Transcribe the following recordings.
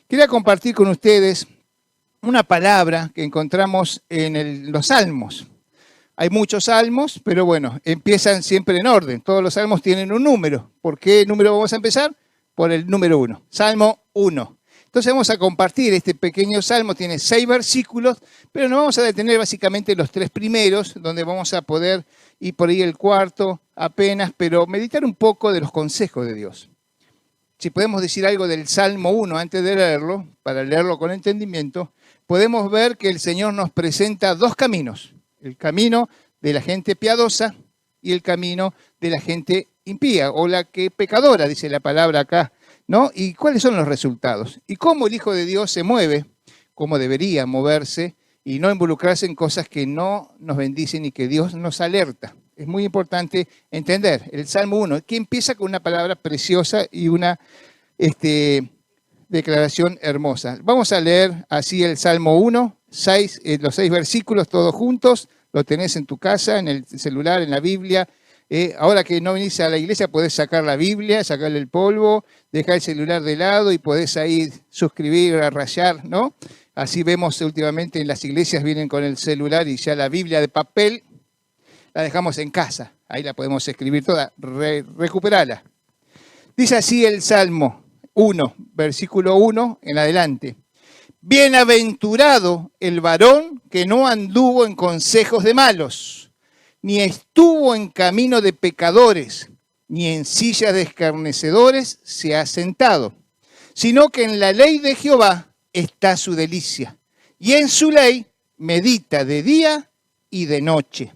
Quería compartir con ustedes una palabra que encontramos en los salmos. Hay muchos salmos, pero bueno, empiezan siempre en orden. Todos los salmos tienen un número. ¿Por qué número vamos a empezar? Por el número 1. Salmo 1. Entonces vamos a compartir este pequeño salmo, tiene 6 versículos, pero nos vamos a detener básicamente en los 3 primeros, donde vamos a poder ir por ahí el cuarto apenas, pero meditar un poco de los consejos de Dios. Si podemos decir algo del Salmo 1 antes de leerlo, para leerlo con entendimiento, podemos ver que el Señor nos presenta 2 caminos. El camino de la gente piadosa y el camino de la gente impía, o la que pecadora, dice la palabra acá, ¿no? ¿Y cuáles son los resultados? Y cómo el Hijo de Dios se mueve, cómo debería moverse y no involucrarse en cosas que no nos bendicen y que Dios nos alerta. Es muy importante entender el Salmo 1, que empieza con una palabra preciosa y una declaración hermosa. Vamos a leer así el Salmo 1, los 6 versículos todos juntos. Lo tenés en tu casa, en el celular, en la Biblia. Ahora que no venís a la iglesia, podés sacar la Biblia, sacarle el polvo, dejar el celular de lado y podés ahí suscribir, rayar, ¿no? Así vemos últimamente en las iglesias vienen con el celular y ya la Biblia de papel la dejamos en casa. Ahí la podemos escribir toda, recuperala. Dice así el Salmo 1, versículo 1 en adelante. Bienaventurado el varón que no anduvo en consejos de malos, ni estuvo en camino de pecadores, ni en silla de escarnecedores se ha sentado, sino que en la ley de Jehová está su delicia, y en su ley medita de día y de noche.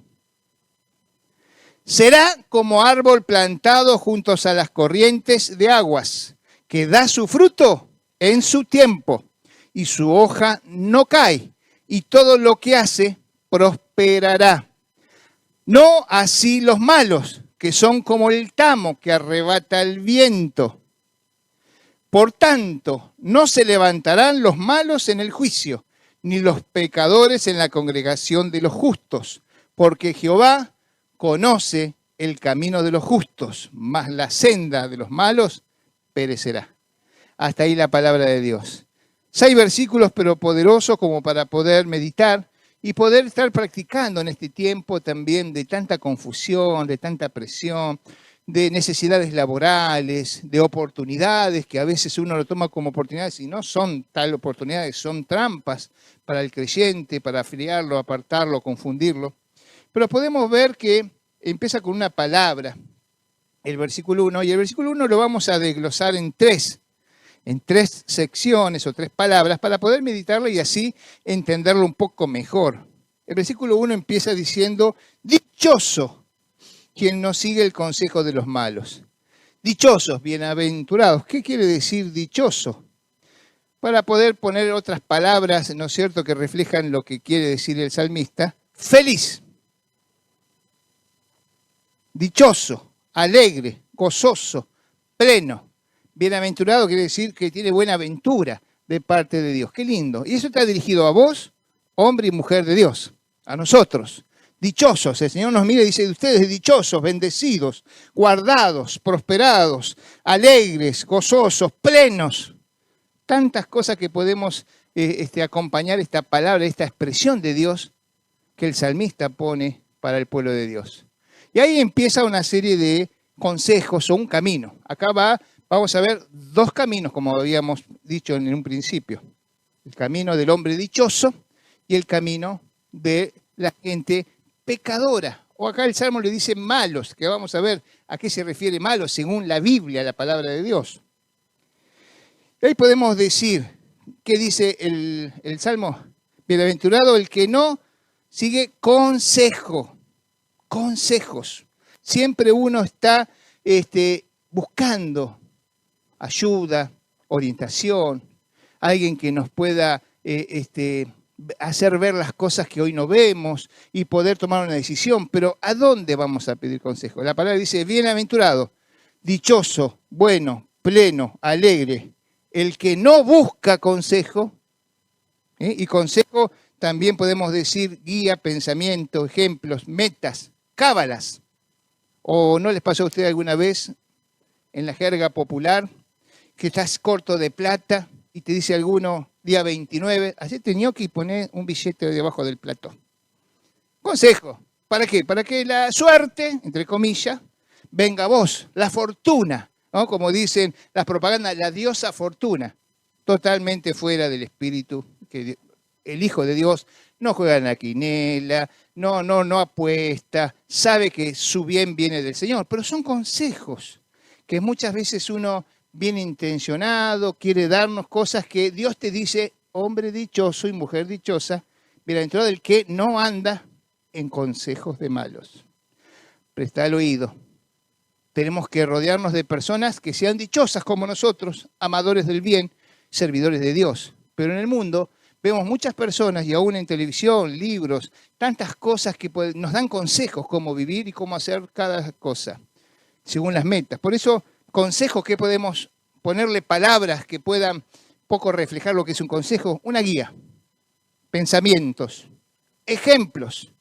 Será como árbol plantado junto a las corrientes de aguas, que da su fruto en su tiempo, y su hoja no cae, y todo lo que hace prosperará. No así los malos, que son como el tamo que arrebata el viento. Por tanto, no se levantarán los malos en el juicio, ni los pecadores en la congregación de los justos, porque Jehová conoce el camino de los justos, mas la senda de los malos perecerá. Hasta ahí la palabra de Dios. 6 versículos, pero poderosos como para poder meditar y poder estar practicando en este tiempo también de tanta confusión, de tanta presión, de necesidades laborales, de oportunidades que a veces uno lo toma como oportunidades y no son tal oportunidades, son trampas para el creyente, para afiliarlo, apartarlo, confundirlo. Pero podemos ver que empieza con una palabra, el versículo 1, y el versículo 1 lo vamos a desglosar en 3 secciones o 3 palabras para poder meditarlo y así entenderlo un poco mejor. El versículo 1 empieza diciendo, dichoso quien no sigue el consejo de los malos. Dichosos, bienaventurados. ¿Qué quiere decir dichoso? Para poder poner otras palabras, ¿no es cierto?, que reflejan lo que quiere decir el salmista, feliz. Dichoso, alegre, gozoso, pleno. Bienaventurado quiere decir que tiene buena ventura de parte de Dios. Qué lindo. Y eso está dirigido a vos, hombre y mujer de Dios, a nosotros. Dichosos, el Señor nos mira y dice, ustedes dichosos, bendecidos, guardados, prosperados, alegres, gozosos, plenos. Tantas cosas que podemos acompañar esta palabra, esta expresión de Dios que el salmista pone para el pueblo de Dios. Y ahí empieza una serie de consejos o un camino. Acá vamos a ver 2 caminos, como habíamos dicho en un principio. El camino del hombre dichoso y el camino de la gente pecadora. O acá el Salmo le dice malos, que vamos a ver a qué se refiere malos según la Biblia, la palabra de Dios. Y ahí podemos decir, ¿qué dice el Salmo? Bienaventurado el que no sigue consejos. Siempre uno está buscando ayuda, orientación, alguien que nos pueda hacer ver las cosas que hoy no vemos y poder tomar una decisión. Pero ¿a dónde vamos a pedir consejo? La palabra dice, bienaventurado, dichoso, bueno, pleno, alegre, el que no busca consejo, y consejo también podemos decir guía, pensamiento, ejemplos, metas, cábalas. ¿O no les pasó a usted alguna vez en la jerga popular que estás corto de plata y te dice alguno, día 29, hacete ñoqui y poné un billete debajo del plato. Consejo, ¿para qué? Para que la suerte, entre comillas, venga a vos, la fortuna, ¿no? Como dicen las propagandas, la diosa fortuna, totalmente fuera del espíritu, que el Hijo de Dios no juega en la quinela, no apuesta, sabe que su bien viene del Señor, pero son consejos que muchas veces uno bien intencionado quiere darnos cosas que Dios te dice, hombre dichoso y mujer dichosa, bienaventurado del que no anda en consejos de malos. Presta el oído. Tenemos que rodearnos de personas que sean dichosas como nosotros, amadores del bien, servidores de Dios. Pero en el mundo vemos muchas personas, y aún en televisión, libros, tantas cosas que nos dan consejos cómo vivir y cómo hacer cada cosa, según las metas. Por eso, consejos que podemos ponerle palabras que puedan poco reflejar lo que es un consejo, una guía, pensamientos, ejemplos,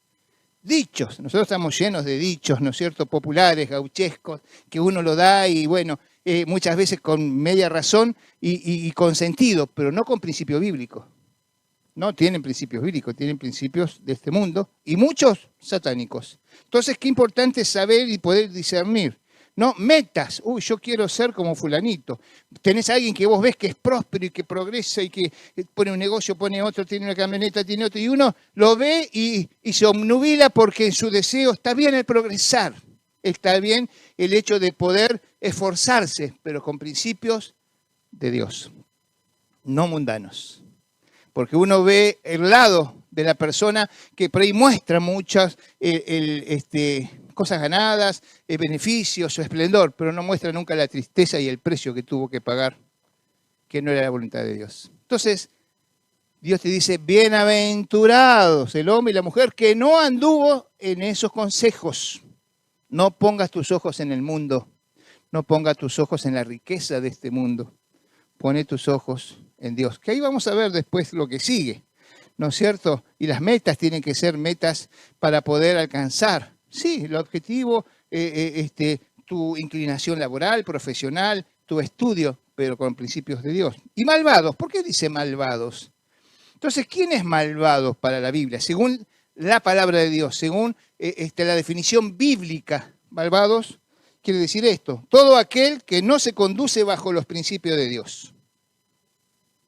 dichos. Nosotros estamos llenos de dichos, ¿no es cierto?, populares, gauchescos, que uno lo da y bueno, muchas veces con media razón y con sentido, pero no con principio bíblico. No tienen principios bíblicos, tienen principios de este mundo y muchos satánicos. Entonces, qué importante saber y poder discernir. No, metas, yo quiero ser como fulanito. Tenés a alguien que vos ves que es próspero y que progresa y que pone un negocio, pone otro, tiene una camioneta, tiene otro, y uno lo ve y se obnubila porque en su deseo está bien el progresar, está bien el hecho de poder esforzarse, pero con principios de Dios, no mundanos. Porque uno ve el lado de la persona que por ahí muestra muchas cosas ganadas, beneficios o esplendor, pero no muestra nunca la tristeza y el precio que tuvo que pagar, que no era la voluntad de Dios. Entonces, Dios te dice, bienaventurados el hombre y la mujer que no anduvo en esos consejos. No pongas tus ojos en el mundo, no pongas tus ojos en la riqueza de este mundo. Pone tus ojos en Dios, que ahí vamos a ver después lo que sigue, ¿no es cierto? Y las metas tienen que ser metas para poder alcanzar, sí, el objetivo, tu inclinación laboral, profesional, tu estudio, pero con principios de Dios. Y malvados, ¿por qué dice malvados? Entonces, ¿quién es malvado para la Biblia? Según la palabra de Dios, según la definición bíblica, malvados quiere decir esto, todo aquel que no se conduce bajo los principios de Dios.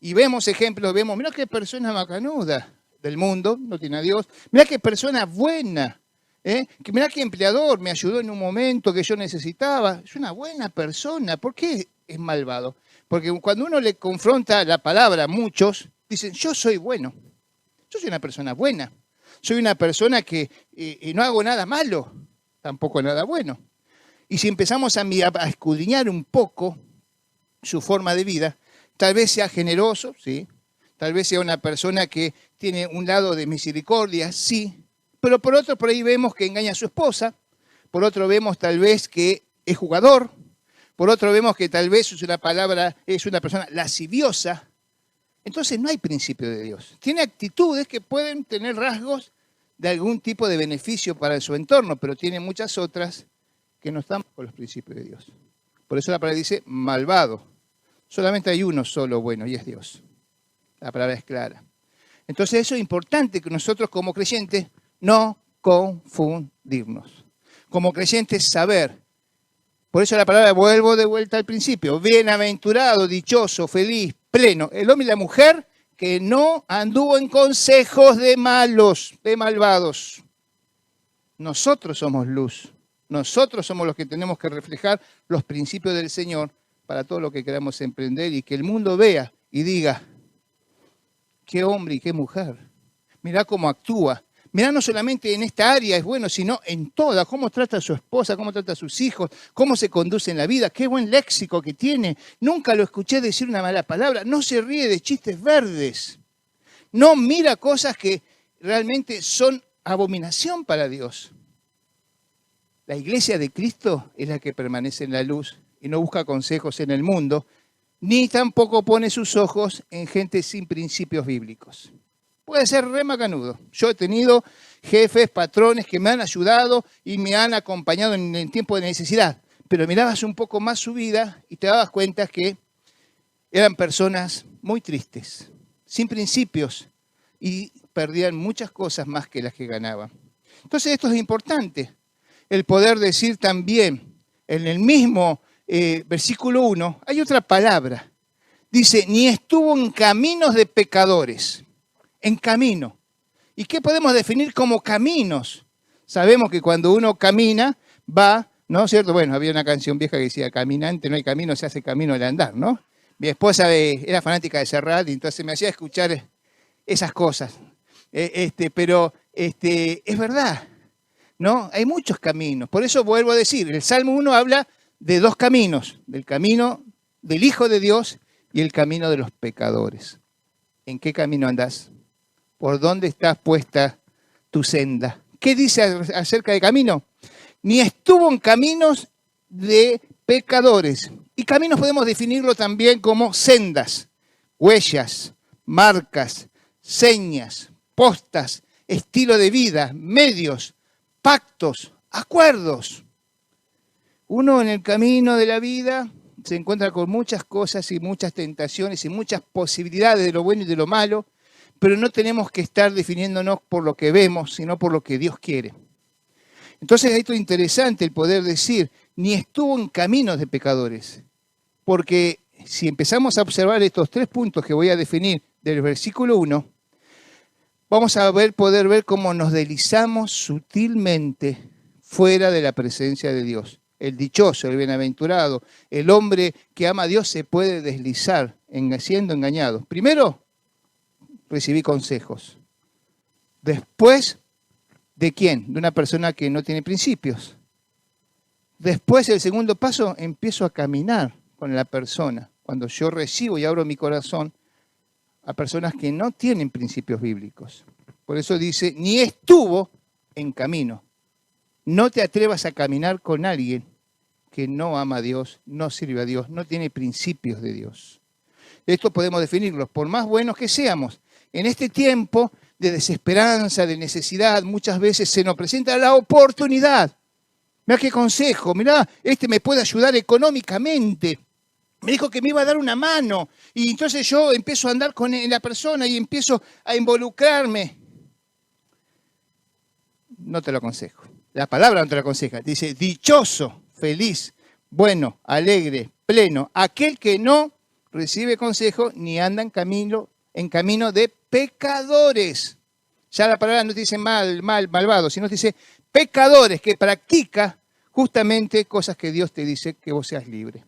Y vemos ejemplos, mirá qué persona macanuda del mundo, no tiene a Dios, mirá qué persona buena, mirá qué empleador, me ayudó en un momento que yo necesitaba, es una buena persona. ¿Por qué es malvado? Porque cuando uno le confronta la palabra a muchos, dicen, yo soy bueno, yo soy una persona buena, soy una persona que no hago nada malo, tampoco nada bueno. Y si empezamos a escudriñar un poco su forma de vida, tal vez sea generoso, sí, tal vez sea una persona que tiene un lado de misericordia, sí, pero por otro por ahí vemos que engaña a su esposa, por otro vemos tal vez que es jugador, por otro vemos que tal vez es una persona lasciviosa. Entonces no hay principio de Dios. Tiene actitudes que pueden tener rasgos de algún tipo de beneficio para su entorno, pero tiene muchas otras que no están con los principios de Dios. Por eso la palabra dice malvado. Solamente hay uno solo bueno y es Dios. La palabra es clara. Entonces eso es importante que nosotros como creyentes no confundirnos. Como creyentes saber. Por eso la palabra, vuelvo de vuelta al principio, bienaventurado, dichoso, feliz, pleno, el hombre y la mujer que no anduvo en consejos de malos, de malvados. Nosotros somos luz. Nosotros somos los que tenemos que reflejar los principios del Señor para todo lo que queramos emprender y que el mundo vea y diga, qué hombre y qué mujer. Mirá cómo actúa. Mirá, no solamente en esta área es bueno, sino en toda. Cómo trata a su esposa, cómo trata a sus hijos, cómo se conduce en la vida. Qué buen léxico que tiene. Nunca lo escuché decir una mala palabra. No se ríe de chistes verdes. No mira cosas que realmente son abominación para Dios. La iglesia de Cristo es la que permanece en la luz y no busca consejos en el mundo, ni tampoco pone sus ojos en gente sin principios bíblicos. Puede ser re macanudo. Yo he tenido jefes, patrones que me han ayudado y me han acompañado en el tiempo de necesidad, pero mirabas un poco más su vida y te dabas cuenta que eran personas muy tristes, sin principios, y perdían muchas cosas más que las que ganaban. Entonces esto es importante, el poder decir también, en el mismo versículo 1, hay otra palabra. Dice, ni estuvo en caminos de pecadores, en camino. ¿Y qué podemos definir como caminos? Sabemos que cuando uno camina, va, ¿no es cierto? Bueno, había una canción vieja que decía, caminante no hay camino, se hace camino al andar, ¿no? Mi esposa era fanática de Serrat y entonces me hacía escuchar esas cosas. Pero es verdad, ¿no? Hay muchos caminos. Por eso vuelvo a decir, el Salmo 1 habla de dos caminos, del camino del Hijo de Dios y el camino de los pecadores. ¿En qué camino andás? ¿Por dónde estás puesta tu senda? ¿Qué dice acerca de camino? Ni estuvo en caminos de pecadores. Y caminos podemos definirlo también como sendas, huellas, marcas, señas, postas, estilo de vida, medios, pactos, acuerdos. Uno en el camino de la vida se encuentra con muchas cosas y muchas tentaciones y muchas posibilidades de lo bueno y de lo malo, pero no tenemos que estar definiéndonos por lo que vemos, sino por lo que Dios quiere. Entonces esto es interesante el poder decir, ni estuvo en caminos de pecadores, porque si empezamos a observar estos 3 puntos que voy a definir del versículo 1, vamos a poder ver cómo nos deslizamos sutilmente fuera de la presencia de Dios. El dichoso, el bienaventurado, el hombre que ama a Dios se puede deslizar siendo engañado. Primero, recibí consejos. Después, ¿de quién? De una persona que no tiene principios. Después, el segundo paso, empiezo a caminar con la persona. Cuando yo recibo y abro mi corazón a personas que no tienen principios bíblicos. Por eso dice, ni estuvo en camino. No te atrevas a caminar con alguien que no ama a Dios, no sirve a Dios, no tiene principios de Dios. Esto podemos definirlo, por más buenos que seamos. En este tiempo de desesperanza, de necesidad, muchas veces se nos presenta la oportunidad. Mirá qué consejo, mirá, me puede ayudar económicamente. Me dijo que me iba a dar una mano. Y entonces yo empiezo a andar con la persona y empiezo a involucrarme. No te lo aconsejo. La palabra no te lo aconseja. Dice, dichoso, feliz, bueno, alegre, pleno, aquel que no recibe consejo ni anda en camino de pecadores. Ya la palabra no te dice malvado, sino te dice pecadores, que practica justamente cosas que Dios te dice que vos seas libre.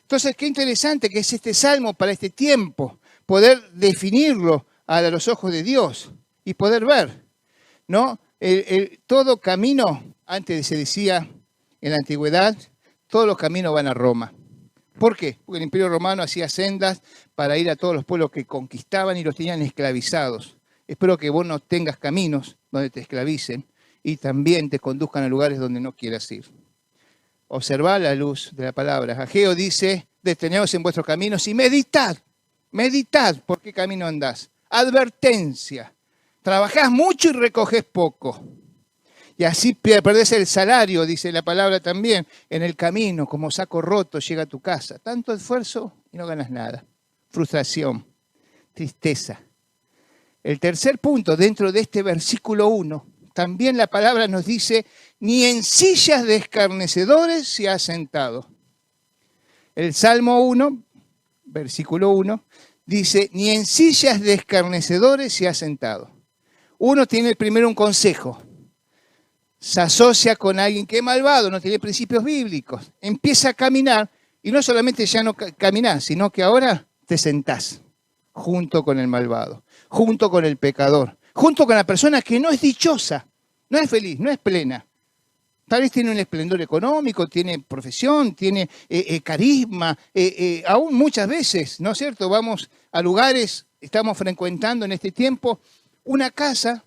Entonces, qué interesante que es este salmo para este tiempo, poder definirlo a los ojos de Dios y poder ver, ¿no? Todo camino, antes se decía en la antigüedad, todos los caminos van a Roma. ¿Por qué? Porque el Imperio Romano hacía sendas para ir a todos los pueblos que conquistaban y los tenían esclavizados. Espero que vos no tengas caminos donde te esclavicen y también te conduzcan a lugares donde no quieras ir. Observad la luz de la palabra. Ageo dice, deteneos en vuestros caminos y meditad por qué camino andás. Advertencia, trabajás mucho y recogés poco. Y así perdés el salario, dice la palabra también, en el camino, como saco roto llega a tu casa. Tanto esfuerzo y no ganas nada. Frustración, tristeza. El tercer punto dentro de este versículo 1, también la palabra nos dice, ni en sillas de escarnecedores se ha sentado. El Salmo 1, versículo 1, dice, ni en sillas de escarnecedores se ha sentado. Uno tiene primero un consejo. Se asocia con alguien que es malvado, no tiene principios bíblicos. Empieza a caminar y no solamente ya no caminás, sino que ahora te sentás junto con el malvado, junto con el pecador, junto con la persona que no es dichosa, no es feliz, no es plena. Tal vez tiene un esplendor económico, tiene profesión, tiene carisma, aún muchas veces, ¿no es cierto? Vamos a lugares, estamos frecuentando en este tiempo una casa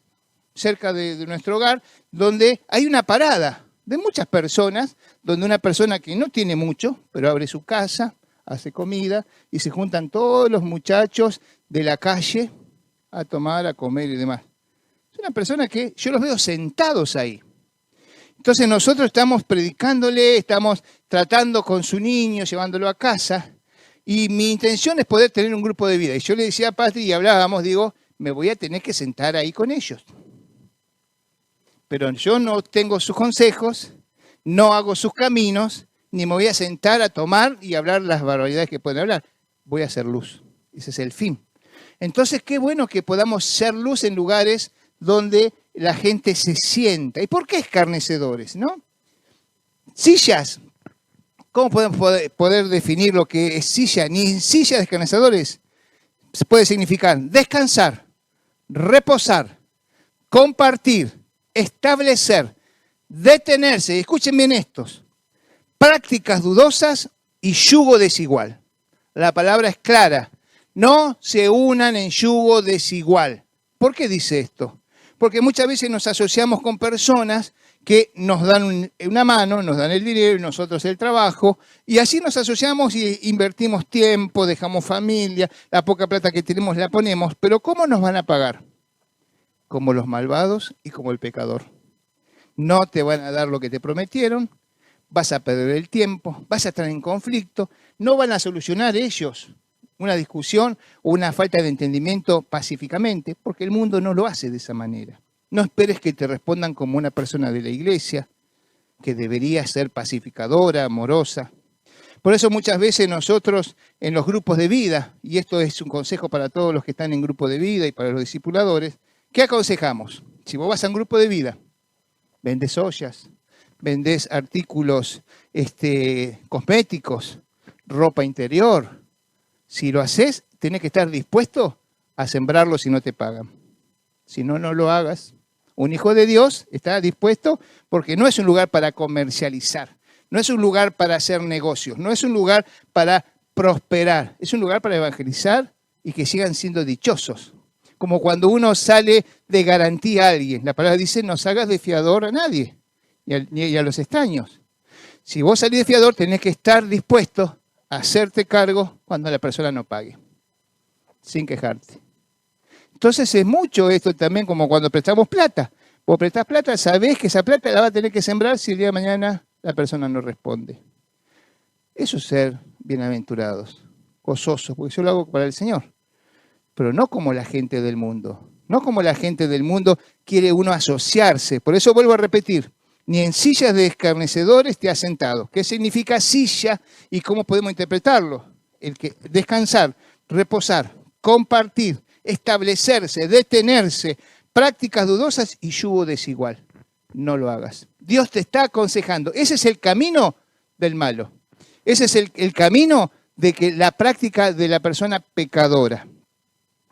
cerca de nuestro hogar, donde hay una parada de muchas personas, donde una persona que no tiene mucho, pero abre su casa, hace comida, y se juntan todos los muchachos de la calle a tomar, a comer y demás. Es una persona que yo los veo sentados ahí. Entonces nosotros estamos predicándole, estamos tratando con su niño, llevándolo a casa, Y mi intención es poder tener un grupo de vida. Y yo le decía a Patri y hablábamos, digo, me voy a tener que sentar ahí con ellos. Pero yo no tengo sus consejos, no hago sus caminos, ni me voy a sentar a tomar y hablar las barbaridades que pueden hablar. Voy a hacer luz. Ese es el fin. Entonces, qué bueno que podamos ser luz en lugares donde la gente se sienta. ¿Y por qué escarnecedores, no? Sillas. ¿Cómo podemos poder definir lo que es silla? Ni silla de escarnecedores se puede significar descansar, reposar, compartir, establecer, detenerse. Escuchen bien estos. Prácticas dudosas y yugo desigual. La palabra es clara. No se unan en yugo desigual. ¿Por qué dice esto? Porque muchas veces nos asociamos con personas que nos dan una mano, nos dan el dinero y nosotros el trabajo, y así nos asociamos y invertimos tiempo, dejamos familia, la poca plata que tenemos la ponemos, pero ¿cómo nos van a pagar? Como los malvados y como el pecador. No te van a dar lo que te prometieron, vas a perder el tiempo, vas a estar en conflicto, no van a solucionar ellos una discusión o una falta de entendimiento pacíficamente, porque el mundo no lo hace de esa manera. No esperes que te respondan como una persona de la iglesia, que debería ser pacificadora, amorosa. Por eso muchas veces nosotros en los grupos de vida, y esto es un consejo para todos los que están en grupo de vida y para los discipuladores, ¿qué aconsejamos? Si vos vas a un grupo de vida, vendés ollas, vendés artículos cosméticos, ropa interior. Si lo haces, tenés que estar dispuesto a sembrarlo si no te pagan. Si no, no lo hagas. Un hijo de Dios está dispuesto porque no es un lugar para comercializar, no es un lugar para hacer negocios, no es un lugar para prosperar, es un lugar para evangelizar y que sigan siendo dichosos. Como cuando uno sale de garantía a alguien. La palabra dice, no hagas de fiador a nadie y a los extraños. Si vos salís de fiador, tenés que estar dispuesto a hacerte cargo cuando la persona no pague, sin quejarte. Entonces es mucho esto también como cuando prestamos plata. Vos prestás plata, sabés que esa plata la va a tener que sembrar si el día de mañana la persona no responde. Eso es ser bienaventurados, gozosos, porque yo lo hago para el Señor. Pero no como la gente del mundo. No como la gente del mundo quiere uno asociarse. Por eso vuelvo a repetir, ni en sillas de escarnecedores te has sentado. ¿Qué significa silla y cómo podemos interpretarlo? El que descansar, reposar, compartir, establecerse, detenerse, prácticas dudosas y yugo desigual. No lo hagas. Dios te está aconsejando. Ese es el camino del malo. Ese es el camino de que la práctica de la persona pecadora.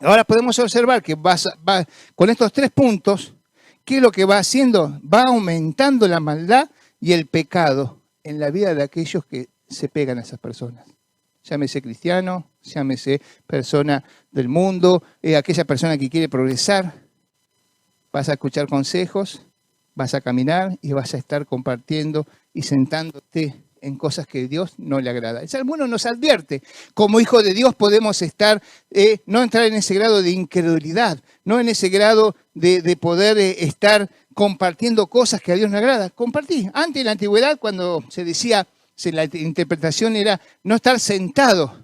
Ahora podemos observar que con estos 3 puntos, ¿qué es lo que va haciendo? Va aumentando la maldad y el pecado en la vida de aquellos que se pegan a esas personas. Llámese cristiano, llámese persona del mundo, aquella persona que quiere progresar. Vas a escuchar consejos, vas a caminar y vas a estar compartiendo y sentándote en cosas que a Dios no le agrada. El Salmo 1 nos advierte, como hijos de Dios podemos estar, no entrar en ese grado de incredulidad, no en ese grado de poder estar compartiendo cosas que a Dios no agrada. Compartí. Antes en la antigüedad, cuando se decía, la interpretación era no estar sentado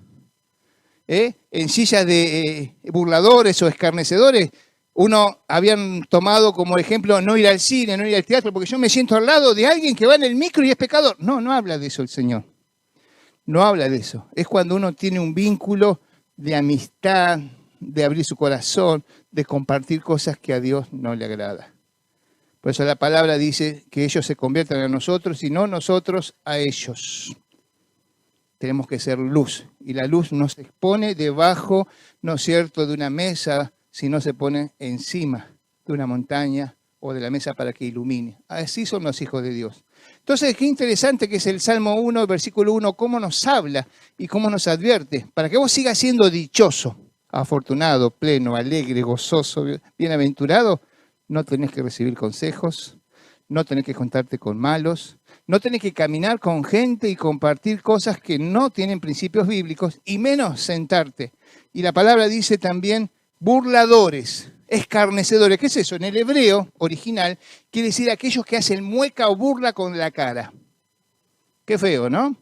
en sillas de burladores o escarnecedores. Uno habían tomado como ejemplo no ir al cine, no ir al teatro, porque yo me siento al lado de alguien que va en el micro y es pecador. No, no habla de eso el Señor. No habla de eso. Es cuando uno tiene un vínculo de amistad, de abrir su corazón, de compartir cosas que a Dios no le agrada. Por eso la palabra dice que ellos se conviertan a nosotros y no nosotros a ellos. Tenemos que ser luz. Y la luz no se expone debajo, ¿no es cierto?, de una mesa, si no se pone encima de una montaña o de la mesa para que ilumine. Así son los hijos de Dios. Entonces, qué interesante que es el Salmo 1, versículo 1, cómo nos habla y cómo nos advierte, para que vos sigas siendo dichoso, afortunado, pleno, alegre, gozoso, bienaventurado. No tenés que recibir consejos, no tenés que juntarte con malos, no tenés que caminar con gente y compartir cosas que no tienen principios bíblicos, y menos sentarte. Y la palabra dice también burladores, escarnecedores. ¿Qué es eso? En el hebreo original quiere decir aquellos que hacen mueca o burla con la cara. Qué feo, ¿no?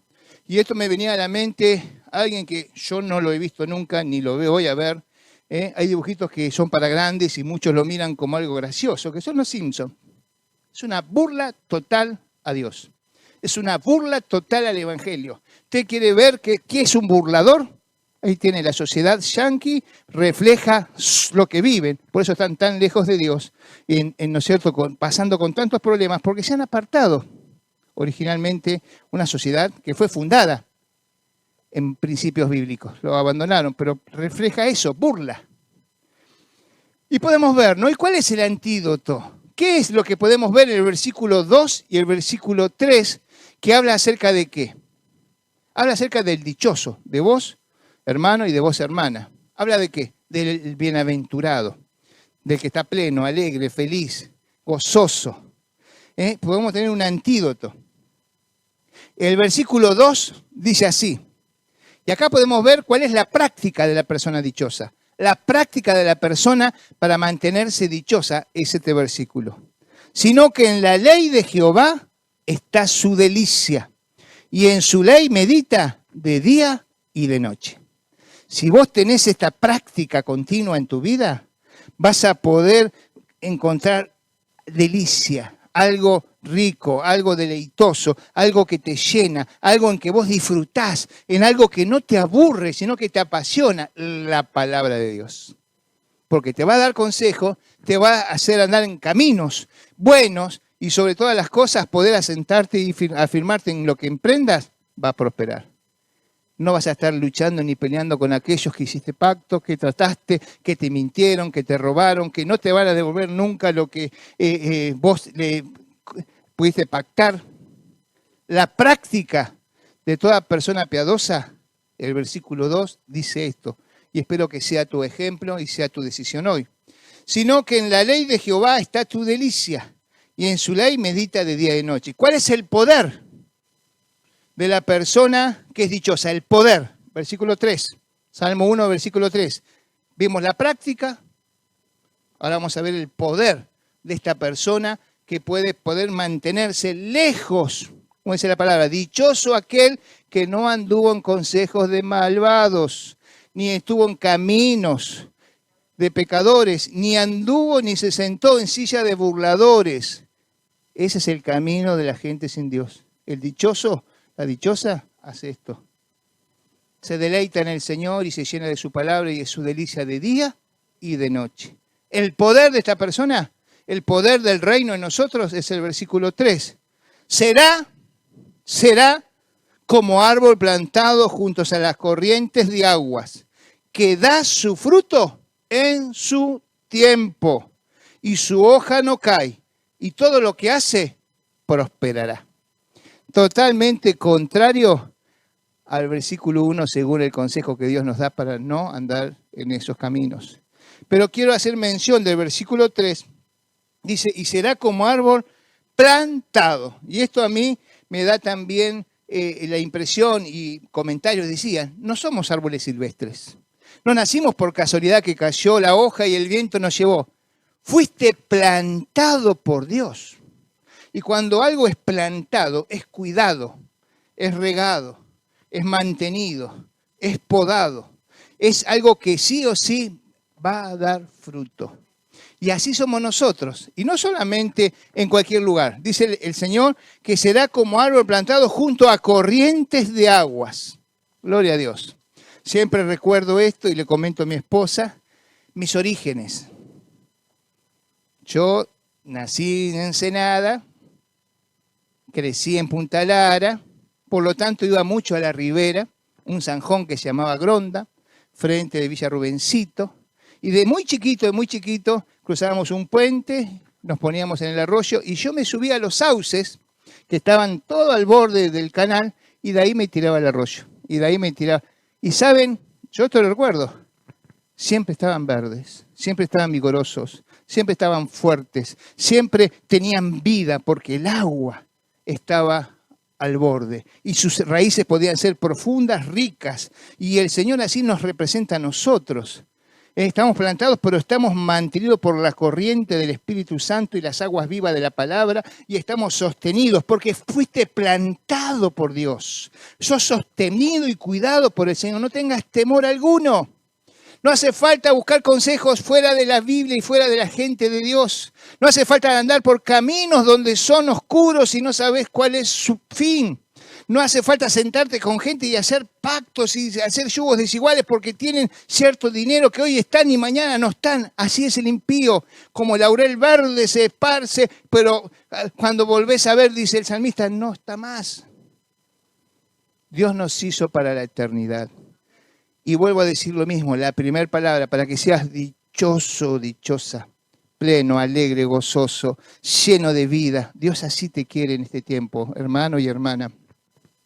Y esto me venía a la mente alguien que yo no lo he visto nunca, ni lo voy a ver. Hay dibujitos que son para grandes y muchos lo miran como algo gracioso, que son los Simpsons. Es una burla total a Dios. Es una burla total al Evangelio. ¿Usted quiere ver qué es un burlador? Ahí tiene la sociedad yanqui, refleja lo que viven. Por eso están tan lejos de Dios, ¿no es cierto?, pasando con tantos problemas, porque se han apartado originalmente una sociedad que fue fundada en principios bíblicos. Lo abandonaron, pero refleja eso, burla. Y podemos ver, ¿no? ¿Y cuál es el antídoto? ¿Qué es lo que podemos ver en el versículo 2 y el versículo 3, que habla acerca de qué? Habla acerca del dichoso, de vos, hermano, y de vos, hermana. ¿Habla de qué? Del bienaventurado, del que está pleno, alegre, feliz, gozoso. Podemos tener un antídoto. El versículo 2 dice así, y acá podemos ver cuál es la práctica de la persona dichosa. La práctica de la persona para mantenerse dichosa es este versículo. Sino que en la ley de Jehová está su delicia, y en su ley medita de día y de noche. Si vos tenés esta práctica continua en tu vida, vas a poder encontrar delicia, algo rico, algo deleitoso, algo que te llena, algo en que vos disfrutás, en algo que no te aburre, sino que te apasiona, la palabra de Dios. Porque te va a dar consejo, te va a hacer andar en caminos buenos y sobre todas las cosas poder asentarte y afirmarte en lo que emprendas, va a prosperar. No vas a estar luchando ni peleando con aquellos que hiciste pacto, que trataste, que te mintieron, que te robaron, que no te van a devolver nunca lo que vos le pudiste pactar. La práctica de toda persona piadosa, el versículo 2 dice esto, y espero que sea tu ejemplo y sea tu decisión hoy. Sino que en la ley de Jehová está tu delicia, y en su ley medita de día y de noche. ¿Cuál es el poder de la persona que es dichosa? El poder, versículo 3, Salmo 1, versículo 3. Vimos la práctica, ahora vamos a ver el poder de esta persona que puede poder mantenerse lejos, como dice la palabra, dichoso aquel que no anduvo en consejos de malvados, ni estuvo en caminos de pecadores, ni anduvo ni se sentó en silla de burladores. Ese es el camino de la gente sin Dios. El dichoso, la dichosa, hace esto. Se deleita en el Señor y se llena de su palabra y de su delicia de día y de noche. El poder de esta persona, el poder del reino en nosotros es el versículo 3. Será como árbol plantado junto a las corrientes de aguas, que da su fruto en su tiempo y su hoja no cae, y todo lo que hace prosperará. Totalmente contrario al versículo 1, según el consejo que Dios nos da para no andar en esos caminos. Pero quiero hacer mención del versículo 3, dice, y será como árbol plantado. Y esto a mí me da también la impresión y comentarios decían, no somos árboles silvestres. No nacimos por casualidad que cayó la hoja y el viento nos llevó. Fuiste plantado por Dios. Y cuando algo es plantado, es cuidado, es regado, es mantenido, es podado. Es algo que sí o sí va a dar fruto. Y así somos nosotros. Y no solamente en cualquier lugar. Dice el Señor que será como árbol plantado junto a corrientes de aguas. Gloria a Dios. Siempre recuerdo esto y le comento a mi esposa, mis orígenes. Yo nací en Ensenada, crecí en Punta Lara, por lo tanto iba mucho a la ribera, un zanjón que se llamaba Gronda, frente de Villa Rubencito, y de muy chiquito, cruzábamos un puente, nos poníamos en el arroyo, y yo me subía a los sauces, que estaban todo al borde del canal, y de ahí me tiraba al arroyo, y de ahí me tiraba. Y saben, yo esto lo recuerdo, siempre estaban verdes, siempre estaban vigorosos, siempre estaban fuertes, siempre tenían vida, porque el agua estaba al borde y sus raíces podían ser profundas, ricas, y el Señor así nos representa a nosotros. Estamos plantados, pero estamos mantenidos por la corriente del Espíritu Santo y las aguas vivas de la palabra, y estamos sostenidos porque fuiste plantado por Dios. Sos sostenido y cuidado por el Señor. No tengas temor alguno. No hace falta buscar consejos fuera de la Biblia y fuera de la gente de Dios. No hace falta andar por caminos donde son oscuros y no sabes cuál es su fin. No hace falta sentarte con gente y hacer pactos y hacer yugos desiguales porque tienen cierto dinero que hoy están y mañana no están. Así es el impío. Como el laurel verde se esparce, pero cuando volvés a ver, dice el salmista, no está más. Dios nos hizo para la eternidad. Y vuelvo a decir lo mismo, la primera palabra, para que seas dichoso, dichosa, pleno, alegre, gozoso, lleno de vida. Dios así te quiere en este tiempo, hermano y hermana.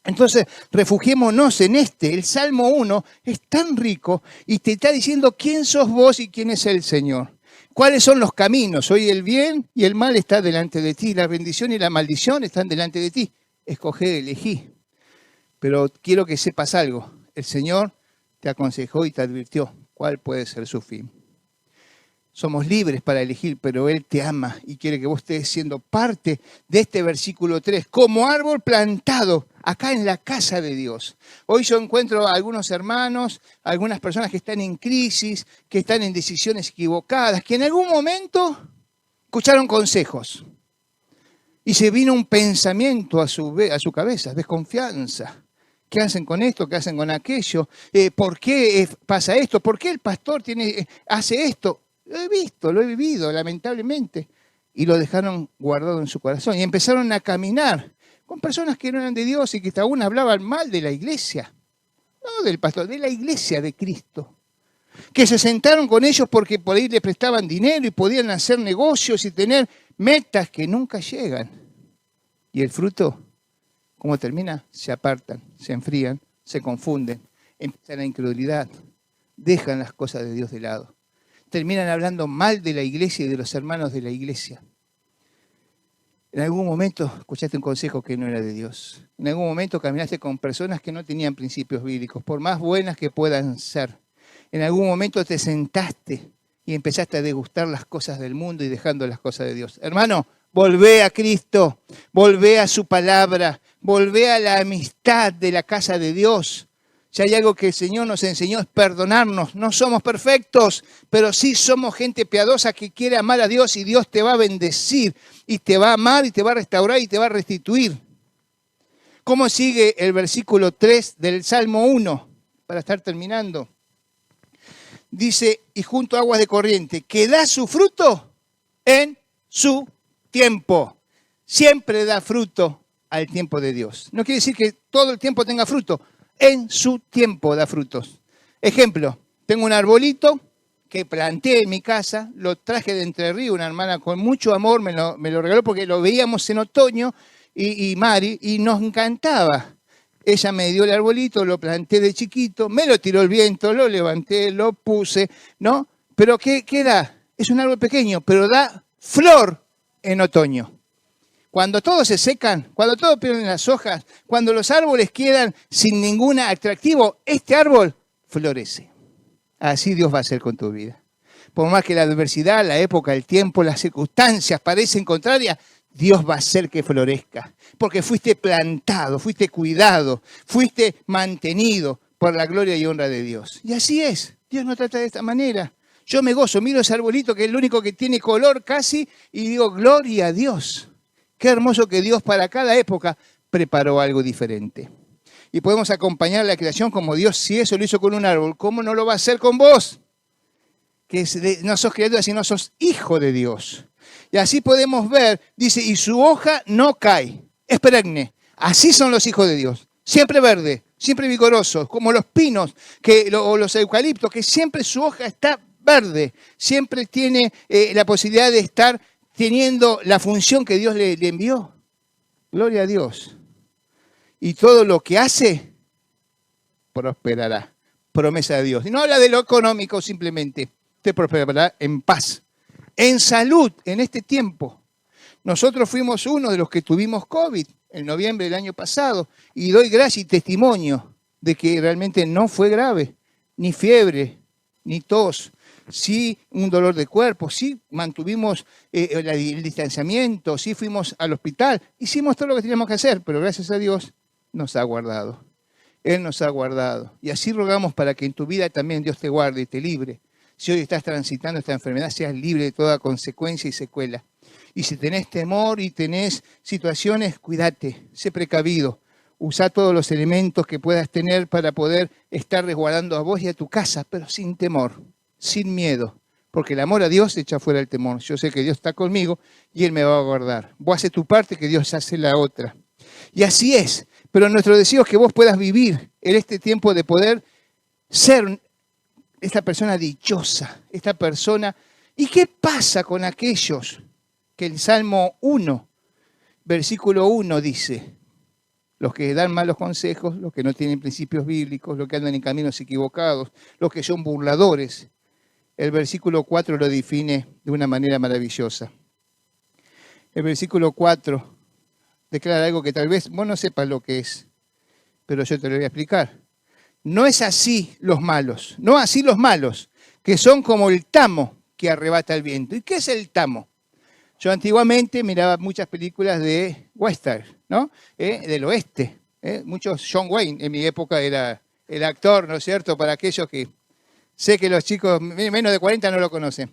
Entonces, refugiémonos en el Salmo 1 es tan rico y te está diciendo quién sos vos y quién es el Señor. ¿Cuáles son los caminos? Hoy el bien y el mal está delante de ti, la bendición y la maldición están delante de ti. Escoge, elegí. Pero quiero que sepas algo, el Señor te aconsejó y te advirtió cuál puede ser su fin. Somos libres para elegir, pero Él te ama y quiere que vos estés siendo parte de este versículo 3, como árbol plantado acá en la casa de Dios. Hoy yo encuentro a algunos hermanos, algunas personas que están en crisis, que están en decisiones equivocadas, que en algún momento escucharon consejos y se vino un pensamiento a su cabeza, desconfianza. ¿Qué hacen con esto? ¿Qué hacen con aquello? ¿Por qué pasa esto? ¿Por qué el pastor hace esto? Lo he visto, lo he vivido, lamentablemente. Y lo dejaron guardado en su corazón. Y empezaron a caminar con personas que no eran de Dios y que aún hablaban mal de la iglesia. No del pastor, de la iglesia de Cristo. Que se sentaron con ellos porque por ahí les prestaban dinero y podían hacer negocios y tener metas que nunca llegan. Y el fruto, ¿cómo termina? Se apartan, se enfrían, se confunden, empieza la incredulidad, dejan las cosas de Dios de lado. Terminan hablando mal de la iglesia y de los hermanos de la iglesia. En algún momento escuchaste un consejo que no era de Dios. En algún momento caminaste con personas que no tenían principios bíblicos, por más buenas que puedan ser. En algún momento te sentaste y empezaste a degustar las cosas del mundo y dejando las cosas de Dios. Hermano, volvé a Cristo, volvé a su palabra, volvé a la amistad de la casa de Dios. Si hay algo que el Señor nos enseñó es perdonarnos. No somos perfectos, pero sí somos gente piadosa que quiere amar a Dios y Dios te va a bendecir y te va a amar y te va a restaurar y te va a restituir. ¿Cómo sigue el versículo 3 del Salmo 1? Para estar terminando. Dice, y junto a aguas de corriente, que da su fruto en su tiempo. Siempre da fruto al tiempo de Dios. No quiere decir que todo el tiempo tenga fruto. En su tiempo da frutos. Ejemplo, tengo un arbolito que planté en mi casa, lo traje de Entre Ríos, una hermana con mucho amor me lo regaló porque lo veíamos en otoño y Mari, y nos encantaba. Ella me dio el arbolito, lo planté de chiquito, me lo tiró el viento, lo levanté, lo puse, ¿no? Pero ¿qué da? Es un árbol pequeño, pero da flor en otoño. Cuando todos se secan, cuando todos pierden las hojas, cuando los árboles quedan sin ningún atractivo, este árbol florece. Así Dios va a hacer con tu vida. Por más que la adversidad, la época, el tiempo, las circunstancias parecen contrarias, Dios va a hacer que florezca. Porque fuiste plantado, fuiste cuidado, fuiste mantenido por la gloria y honra de Dios. Y así es. Dios nos trata de esta manera. Yo me gozo, miro ese arbolito que es el único que tiene color casi y digo, gloria a Dios. Qué hermoso que Dios para cada época preparó algo diferente. Y podemos acompañar la creación como Dios, si eso lo hizo con un árbol, ¿cómo no lo va a hacer con vos? Que no sos criatura, sino sos hijo de Dios. Y así podemos ver, dice, y su hoja no cae, es perenne. Así son los hijos de Dios, siempre verde, siempre vigorosos, como los pinos o los eucaliptos, que siempre su hoja está verde, siempre tiene la posibilidad de estar teniendo la función que Dios le envió. Gloria a Dios. Y todo lo que hace, prosperará. Promesa de Dios. Y no habla de lo económico simplemente. Te prosperará en paz, en salud, en este tiempo. Nosotros fuimos uno de los que tuvimos COVID en noviembre del año pasado. Y doy gracia y testimonio de que realmente no fue grave, ni fiebre, ni tos, sí un dolor de cuerpo, sí mantuvimos el distanciamiento, sí fuimos al hospital, hicimos todo lo que teníamos que hacer, pero gracias a Dios nos ha guardado. Él nos ha guardado. Y así rogamos para que en tu vida también Dios te guarde y te libre. Si hoy estás transitando esta enfermedad, seas libre de toda consecuencia y secuela. Y si tenés temor y tenés situaciones, cuídate, sé precavido. Usa todos los elementos que puedas tener para poder estar resguardando a vos y a tu casa, pero sin temor, sin miedo. Porque el amor a Dios echa fuera el temor. Yo sé que Dios está conmigo y Él me va a guardar. Vos haces tu parte, que Dios hace la otra. Y así es. Pero nuestro deseo es que vos puedas vivir en este tiempo de poder ser esta persona dichosa, esta persona. ¿Y qué pasa con aquellos que el Salmo 1, versículo 1 dice? Los que dan malos consejos, los que no tienen principios bíblicos, los que andan en caminos equivocados, los que son burladores. El versículo 4 lo define de una manera maravillosa. El versículo 4 declara algo que tal vez vos no sepas lo que es, pero yo te lo voy a explicar. No es así los malos, no así los malos, que son como el tamo que arrebata el viento. ¿Y qué es el tamo? Yo antiguamente miraba muchas películas de western, ¿no? Del oeste. Muchos, John Wayne en mi época era el actor, ¿no es cierto? Para aquellos que sé que los chicos menos de 40 no lo conocen.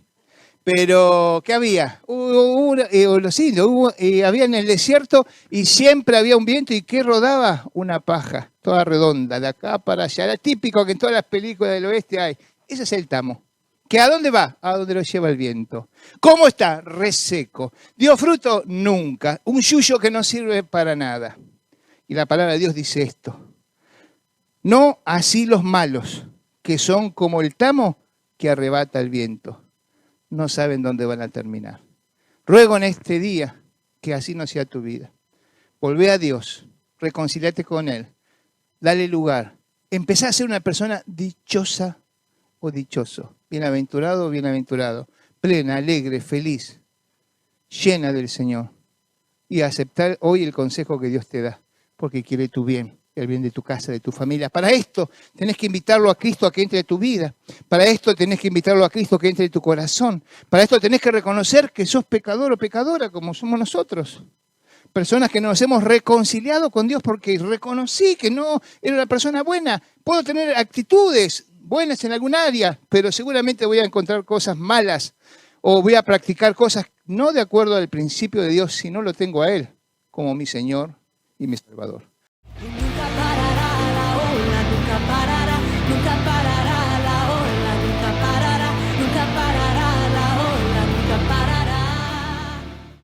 Pero, ¿qué había? Había en el desierto y siempre había un viento. ¿Y qué rodaba? Una paja, toda redonda, de acá para allá. Era típico que en todas las películas del oeste hay. Ese es el tamo. ¿Que a dónde va? A donde lo lleva el viento. ¿Cómo está? Reseco. ¿Dio fruto? Nunca. Un yuyo que no sirve para nada. Y la palabra de Dios dice esto. No así los malos, que son como el tamo que arrebata el viento. No saben dónde van a terminar. Ruego en este día que así no sea tu vida. Volvé a Dios, reconcíliate con Él, dale lugar. Empezá a ser una persona dichosa o dichoso, bienaventurado o bienaventurado, plena, alegre, feliz, llena del Señor. Y aceptar hoy el consejo que Dios te da, porque quiere tu bien, el bien de tu casa, de tu familia. Para esto tenés que invitarlo a Cristo a que entre en tu vida. Para esto tenés que invitarlo a Cristo a que entre en tu corazón. Para esto tenés que reconocer que sos pecador o pecadora como somos nosotros. Personas que nos hemos reconciliado con Dios porque reconocí que no era una persona buena. Puedo tener actitudes buenas en algún área, pero seguramente voy a encontrar cosas malas o voy a practicar cosas no de acuerdo al principio de Dios, si no lo tengo a Él como mi Señor y mi Salvador.